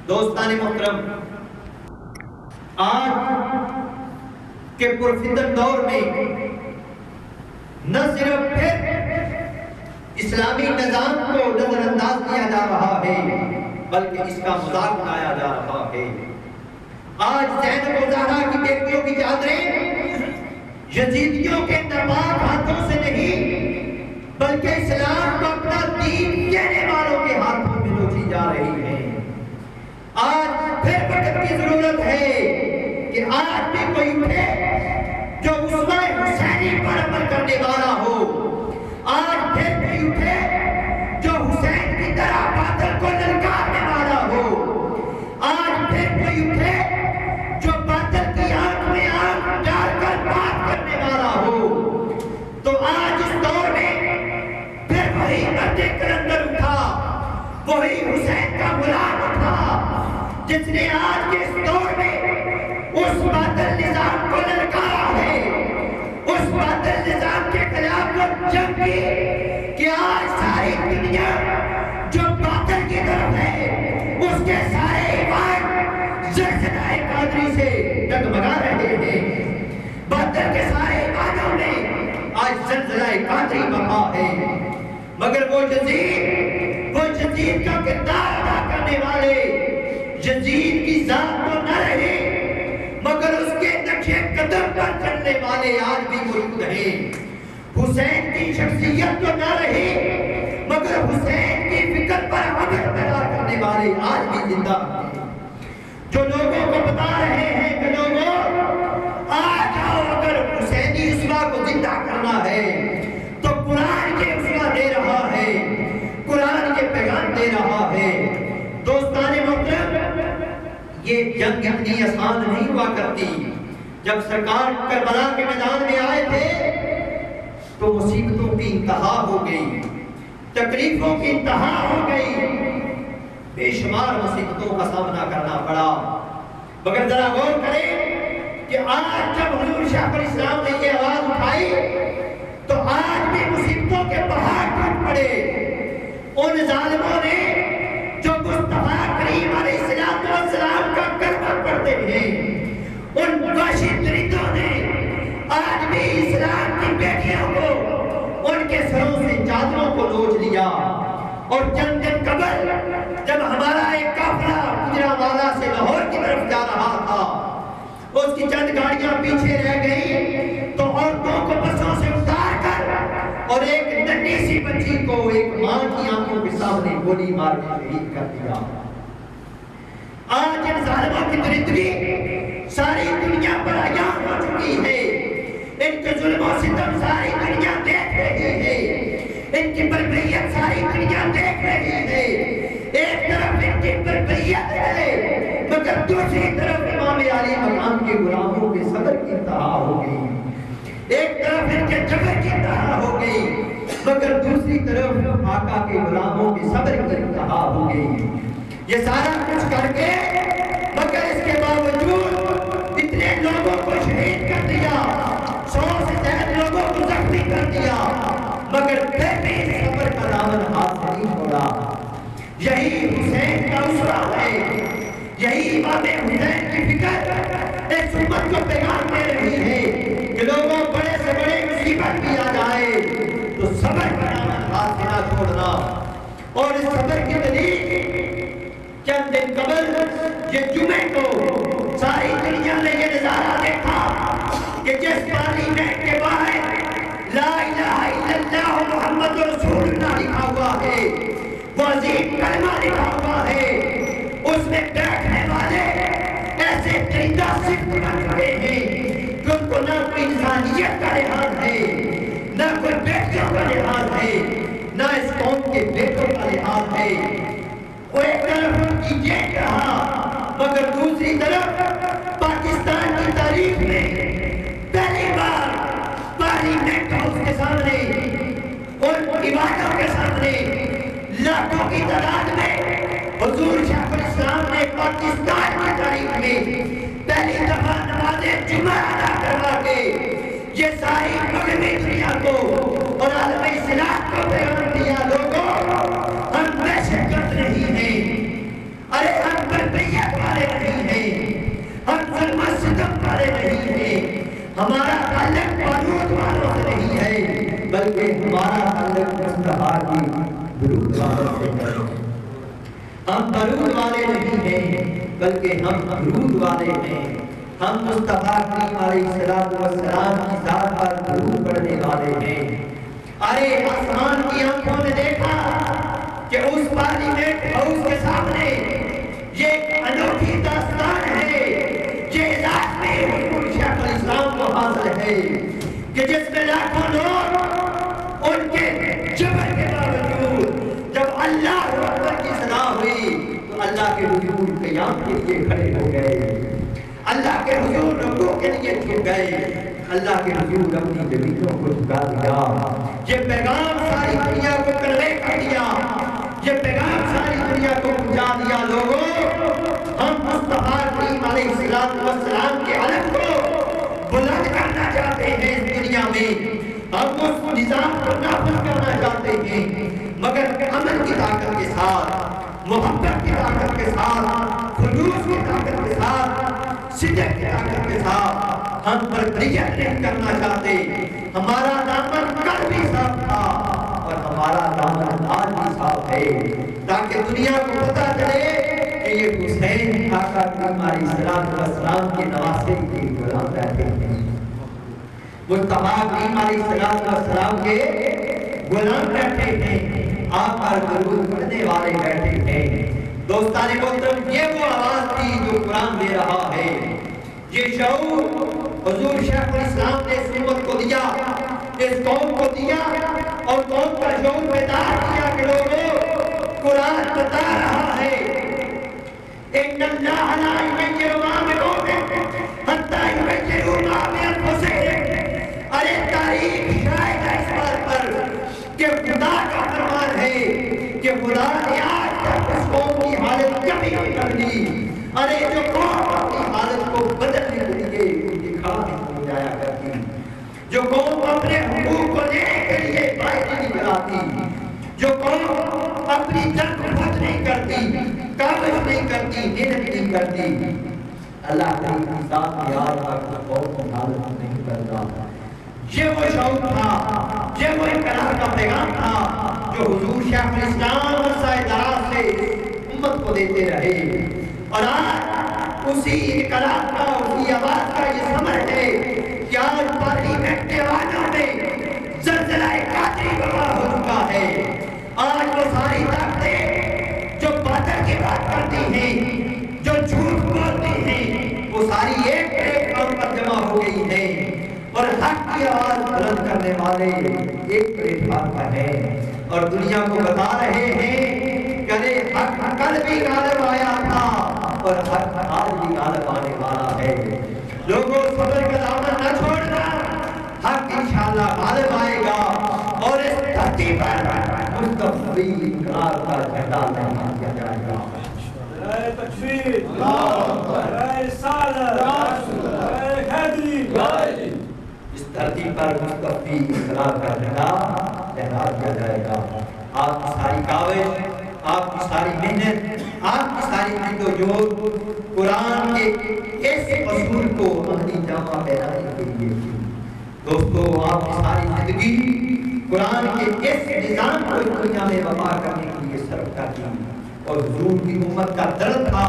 دوستان محترم، آج کے پرفتن دور میں نہ صرف اسلامی نظام کو نظر انداز کیا جا رہا ہے بلکہ اس کا مذاق اڑایا جا رہا ہے۔ آج زینب و زہرا کی بیٹیوں کی چادریں یزیدیوں کے ناپاک ہاتھوں سے نہیں بلکہ اسلام کو اپنا دین کہنے والوں کے ہاتھوں میں نوچی جا رہی ہیں۔ آج پھر وقت کی ضرورت ہے کہ آج بھی کوئی اٹھے جو اسوہ حسینی پر عمل کرنے والا ہو۔ آج پھر کوئی اٹھے جو حسین کی طرح باطل کو للکارنے والا ہو۔ آج پھر کوئی اٹھے جو باطل کی آنکھ میں آنکھ ڈال کر بات کرنے والا ہو۔ تو آج اس دور میں پھر وہی مرد کلندر اٹھا، وہی حسین کا غلام اٹھا، جس نے آج کے اس دور میں اس باطل نظام کو للکارا ہے، اس باطل نظام کے خلاف وہ جنگ کی کہ آج ساری دنیا جو باطل کی طرف ہے اس کے سارے ایمان زلزلہ قادری سے ڈگمگا رہے ہیں۔ باطل کے سارے ایمانوں میں آج زلزلہ قادری بقا ہے، مگر وہ یزید کا کردار ادا کرنے والے یزید کی ذات تو نہ رہے مگر اس کے نقش قدم پر چلنے والے آج بھی موجود ہیں۔ حسین کی شخصیت تو نہ رہی مگر حسین کی فکر پر عمل پیدا کرنے والے آج بھی زندہ ہیں، جو لوگوں کو بتا رہے ہیں کہ لوگوں آ جاؤ، اگر حسینی اسوہ کو زندہ کرنا ہے تو قرآن کے اسوہ دے رہا ہے، قرآن کے پیغام دے رہا ہے۔ دوستان محترم، یہ جنگ اتنی آسان نہیں ہوا کرتی۔ جب سرکار کربلا کے میدان میں آئے تھے تو مصیبتوں کی انتہا ہو گئی، تکلیفوں کی انتہا ہو گئی، بے شمار مصیبتوں کا سامنا کرنا پڑا۔ مگر ذرا غور کریں کہ آج جب حضور شیخ الاسلام نے یہ آواز اٹھائی تو آج بھی مصیبتوں کے پہاڑ ٹوٹ پڑے۔ ان ظالموں نے جو مصطفیٰ کریم علیہ السلام کا کلمہ پڑھتے ہیں، ان وحشی درندوں نے آج بھی اسلام کی بیٹیوں کو ان کے سروں سے چادروں کو نوچ لیا۔ اور چند دن قبل جب ہمارا ایک قافلہ گجرانوالہ سے لاہور کی طرف جا رہا تھا، اس کی چند گاڑیاں پیچھے رہ گئی تو عورتوں کو بسوں سے اتار کر اور ایک ننھی سی بچی کو ایک ماں کی آنکھوں کے سامنے گولی مار کے شہید کر دیا۔ آج ان ظالموں کی درندگی ساری دنیا پر عیاں ہو چکی ہے، ان کے ظلم و ستم ساری دنیا دیکھ رہی ہے، ان کی بربریت ساری دنیا دیکھ رہی ہے۔ ایک طرف ان کی بربریت ہے مگر دوسری طرف امام علی مقام کے غلاموں کے صبر کی انتہا ہو گئی، ایک طرف ان کے جبر کی انتہا ہو گئی مگر دوسری طرف آقا کے غلاموں کے صبر کی انتہا ہو گئی۔ یہ سارا کچھ کر کے مگر اس کے باوجود اتنے لوگوں کو شہید کر دیا، 100 سے زیادہ لوگوں کو زخمی کر دیا، مگر پھر بھی صبر کا دامن ہاتھ سے نہیں چھوڑا۔ یہی حسین کا اسوہ ہے، یہی امام حسین کی فکر اس امت کو پیغام دے رہی ہے کہ لوگوں بڑے سے بڑے مصیبت بھی آ جائے تو صبر کا دامن ہاتھ سے نہ چھوڑنا۔ اور اس صبر کی دلیل چند دن قبل یہ جمعے کو ساری دنیا نے یہ نظارہ دیکھا کہ جس پارلیمنٹ کے باہر لا الہ الا اللہ محمد رسول اللہ لکھا ہوا ہے، وہ عظیم کلمہ لکھا ہوا ہے، اس میں بیٹھنے والے ایسے درندہ صفت بن رہے ہیں کہ ان کو نہ کوئی انسانیت کا لحاظ ہے، نہ کوئی بیٹیوں کا لحاظ ہے، نہ اس قوم کے بیٹوں کا لحاظ ہے۔ وہ ایک طرف ان کی یہ کہا مگر دوسری طرف پاکستان کی تاریخ میں پہلی بار پارلیمنٹ ہاؤس کے سامنے اور عبادتوں کے سامنے لاکھوں کی تعداد میں حضور شیخ الاسلام نے پاکستان کی تاریخ میں پہلی دفعہ نماز جمعہ ادا کروا کے یہ ساری مغربی دنیا کو اور عالم اسلام کو پیغام دیا، لوگوں ہم دہشت گرد نہیں ہیں، ارے ہم تربیت والے نہیں ہیں، ہم ظلم و ستم والے نہیں ہیں، ہمارا تعلق بارود والوں سے نہیں ہے، بلکہ ہمارا تعلق مصطفیٰ کی درود والوں سے ہے۔ ہم درود والے نہیں ہیں بلکہ ہم درود والے ہیں، ہم مصطفیٰ کریم علیہ السلام کی ذات پر درود پڑھنے والے ہیں۔ ارے آسمان کی آنکھوں نے دیکھا کہ اس پارلیمنٹ ہاؤس کے سامنے یہ ایک انوکھی داستان ہے، یہ ذات میں حضور شیخ الاسلام کو حاصل ہے کہ جس میں لاکھوں لوگ ان کے جبر کے باوجود جب اللہ اکبر کی صدا ہوئی تو اللہ کے حضور قیام کے لیے کھڑے ہو گئے، اللہ کے حضور رکوع کے لیے جھک گئے، اللہ کے حضور اپنی زمینوں کو جھکا دیا۔ یہ پیغام ساری دنیا کو کنوے کر دیا، یہ پیغام ساری دنیا کو پہنچا دیا، لوگوں ہم مصطفیٰ کریم علیہ السلام کے علم کو بلند کرنا چاہتے ہیں اس دنیا میں، ہم اس نظام کو نافذ کرنا چاہتے ہیں، مگر امن کی طاقت کے ساتھ، محبت کی طاقت کے ساتھ، خلوص کی طاقت کے ساتھ، صدق کی طاقت کے ساتھ ہم بربریت نہیں کرنا چاہتے۔ ہمارا دامن کل بھی صاف تھا اور ہمارا دامن آج بھی صاف ہے، تاکہ دنیا کو پتہ چلے کہ یہ حسین آقا کریم علیہ السلام کے نواسے کے غلام رہتے ہیں، مصطفیٰ کریم علیہ السلام کے غلام بیٹھے ہیں، آپ پر درود پڑھنے والے بیٹھے ہیں۔ دوستان محترم، یہ وہ آواز تھی جو قرآن دے رہا ہے، یہ شعور حضور شیخ الاسلام نے اس امت کو دیا، اس قوم کو دیا، اور قوم کا شعور بیدار کیا کہ لوگوں قرآن بتا رہا ہے ان اللہ لا یغیر ما بقوم حتی یغیروا ما بانفسہم۔ ارے تاریخ شاہد ہے اس بات پر کہ خدا کا فرمان ہے کہ خدا نے آج تک اس قوم کی حالت کبھی نہیں بدلی۔ ارے جو قوم اپنی حالت کو بدلنے کے لیے دکھا نہیں جایا کرتی، جو قوم اپنے حقوق کو لینے کے لیے باعث نہیں بناتی، جو قوم اپنی جنگ خود نہیں کرتی، کاوش نہیں کرتی، محنت نہیں کرتی، اللہ کی ذات میں آج تک قوم کی حالت نہیں بدلتا۔ یہ وہ شعور تھا، یہ وہ انقلاب کا پیغام تھا جو حضور شیخ الاسلام عرصہ دراز سے امت کو دیتے رہے، اور آج اسی انقلاب کا، اسی آواز کا یہ ثمر ہے کہ آج پارلیمنٹ کے ایوانوں میں زلزلہ قادری برپا ہو چکا ہے۔ آج وہ ساری طاقتیں جو باطل کی بات کرتی ہیں، جو جھوٹ بولتی ہیں، وہ ساری ایک پلیٹفارم پر جمع ہو گئی ہیں، اور حق کی آواز بلند کرنے والے ایک پلیٹفارم پر ہیں، اور دنیا کو بتا رہے ہیں کہ حق کل بھی غالب آیا تھا اور حق آج بھی غالب آنے والا ہے۔ لوگوں صبر کا دامن نہ چھوڑنا، حق انشاءاللہ غالب آئے گا، اور اس دھرتی پر مستقبل انقلاب کا جھنڈا لہرا دیا جائے گا۔ نعرہ تکبیر، نعرہ رسالت، نعرہ حیدری۔ اس دھرتی پر مستقبل انقلاب کا جھنڈا لہرا دیا جائے گا۔ آپ کی ساری کاوش، آپ کی ساری محنت، آپ کی ساری جدوجہد قرآن کے ایسے اصول کو عملی جامہ پہنانے کے لیے تھی۔ دوستو، آپ کی ساری زندگی قرآن کے ایسے نظام کو دنیا میں وفا کرنے کے لیے صرف کر دی، اور حضور کی امت کا درد تھا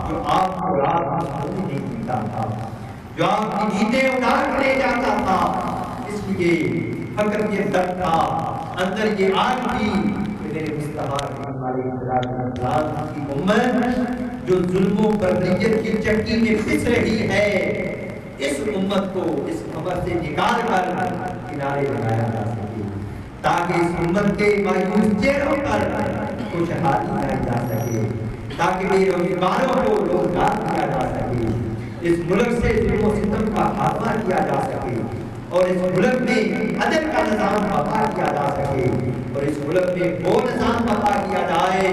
جو آپ کو رات میں نہیں دیتا تھا، جو آپ کی نیندیں اٹھا کر لے جاتا تھا۔ اس لیے فقط یہ درد تھا، اندر یہ آگ تھی کہ میرے مصطفیٰ علیہ السلام کی امت جو ظلم و بربریت کی چکی میں پھنس رہی ہے، اس امت کو اس خبر سے نکال کر کنارے لگایا جا سکے، تاکہ اس امت کے مایوس چہروں پر خوشحالی لائی جا سکے، تاکہ بے روزگاروں کو روزگار دیا جا سکے، اس ملک سے ظلم و ستم کا خاتمہ کیا جا سکے، اور اس ملک میں عدل کا نظام برپا کیا جا سکے، اور اس ملک میں وہ نظام برپا کیا جائے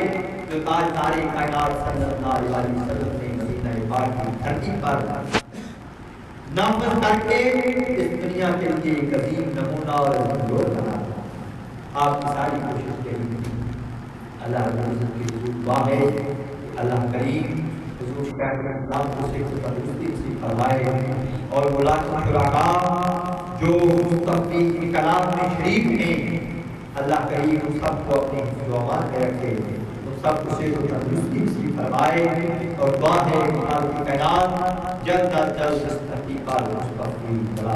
جو تاجدار کائنات صلی اللہ علیہ وسلم نے مدینہ پاک کی دھرتی پر نافذ کر کے اس دنیا کے لیے ایک عظیم نمونہ اور زور بنا۔ آپ کی ساری کوشش کے لیے اللہ کی دعا ہے، اللہ کریم فرمائے اور ملاقات شرکاء جو مستقبل کی کلام میں شریک ہیں اللہ کریم ان سب کو اپنے حفظ و امان میں رکھے، ان سب کو صحت و تندرستی نصیب فرمائے اور دعا ہے کہ کائنات جلد از جلد اس تحقیق کا مستقبل بلا